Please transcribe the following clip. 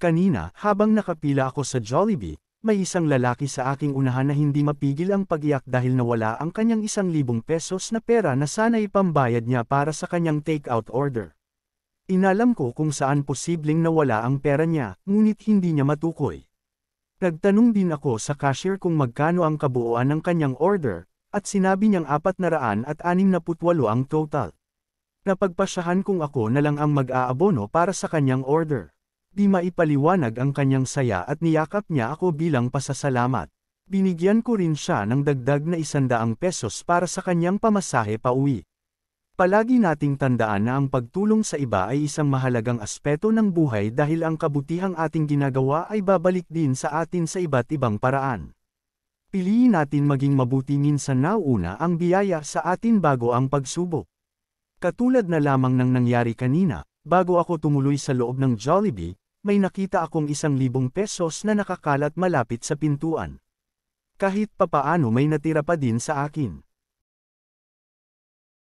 Kanina, habang nakapila ako sa Jollibee, may isang lalaki sa aking unahan na hindi mapigil ang pag-iyak dahil nawala ang kanyang 1,000 pesos na pera na sana ipambayad niya para sa kanyang take-out order. Inalam ko kung saan posibleng nawala ang pera niya, ngunit hindi niya matukoy. Nagtanong din ako sa cashier kung magkano ang kabuuan ng kanyang order, at sinabi niyang 468 ang total. Napagpasyahan kung ako na lang ang mag-aabono para sa kanyang order. Di maipaliwanag ang kanyang saya at niyakap niya ako bilang pasasalamat. Binigyan ko rin siya ng dagdag na 100 pesos para sa kanyang pamasahe pauwi. Palagi nating tandaan na ang pagtulong sa iba ay isang mahalagang aspeto ng buhay dahil ang kabutihang ating ginagawa ay babalik din sa atin sa iba't ibang paraan. Piliin natin maging mabuti minsan nauna ang biyaya sa atin bago ang pagsubok. Katulad na lamang ng nangyari kanina, bago ako tumuloy sa loob ng Jollibee, may nakita akong 1,000 pesos na nakakalat malapit sa pintuan. Kahit papaano may natira pa din sa akin.